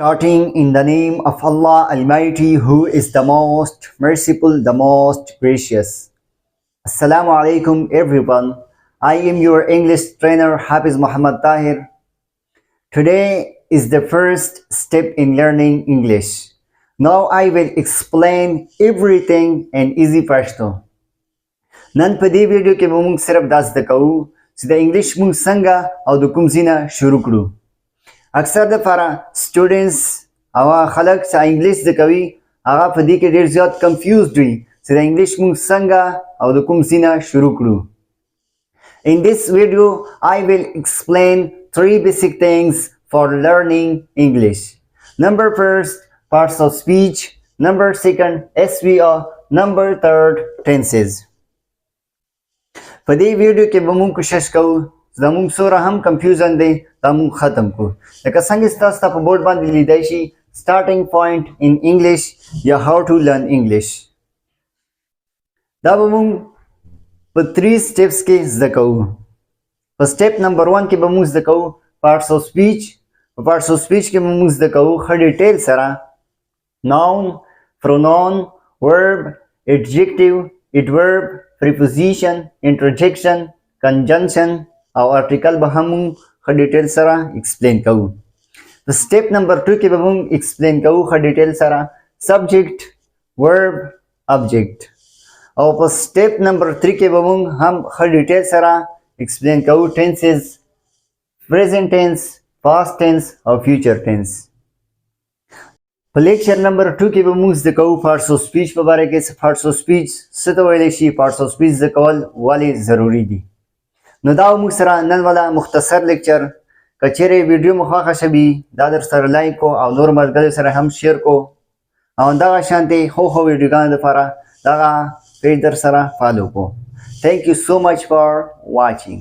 Starting in the name of Allah Almighty, who is the most merciful, the most gracious. Assalamu alaikum everyone. I am your English trainer Hafiz Muhammad Tahir. Today is the first step in learning English. Now I will explain everything in easy Pashto. نن په دې ویډیو کې به موږ صرف دا زده کوو چې د انګلیش موږ څنګه او د کوم ځای نه شروع کړو. اکثر دپاره سټوډنټس او خلک چې انګلیش زده کوي هغه په دې کې ډېر زیات کنفیوزډ وي چې د انګلیش موږ څنګه او د کوم ځای نه شروع کړو. In this video, I will explain 3 basic things for learning English. Number first, parts of speech. Number second, SVO. Number third, tenses. په دې ویډیو کې به موږ کوشش کوو چې زموږ څومره هم کنفیوژن دی دا موږ ختم کړو. لکه څنګه ستاسو ته په بورډ باندې لیدای شي starting point in English یا how to learn English. دا به موږ په 3 steps کې زده کوو. په step number 1 کې به موږ زده کوو parts of speech. په parts of speech کې به موږ زده کوو ښه ډیټیل سره noun, pronoun, verb, adjective, adverb, preposition, interjection, conjunction او article به هم ښه ډیټیل سره explain کوو. په step number 2 کې به موږ explain کوو ښه ډیټیل سره subject, verb, object. او په step number 3 کې به موږ هم ښه ډیټیل سره explain کوو tenses, present tense, past tense او future tense. په لیکچر نمبر 2 کې به موږ زده کوو parts of speech په باره کې parts of speech څه ته ویلی شي parts of speech زده کول ولې ضروري دي. نو دا موږ سره نن والا مختصر لیکچر که چیرې ویډیو مو خوښه شوي دا در سره لایک کو او نور ملګرو سره هم شیر کو او همدغه شانتې ښو ویډیوګانو دپاره دغه پیج در سره فالو کو. Thank you so much for watching.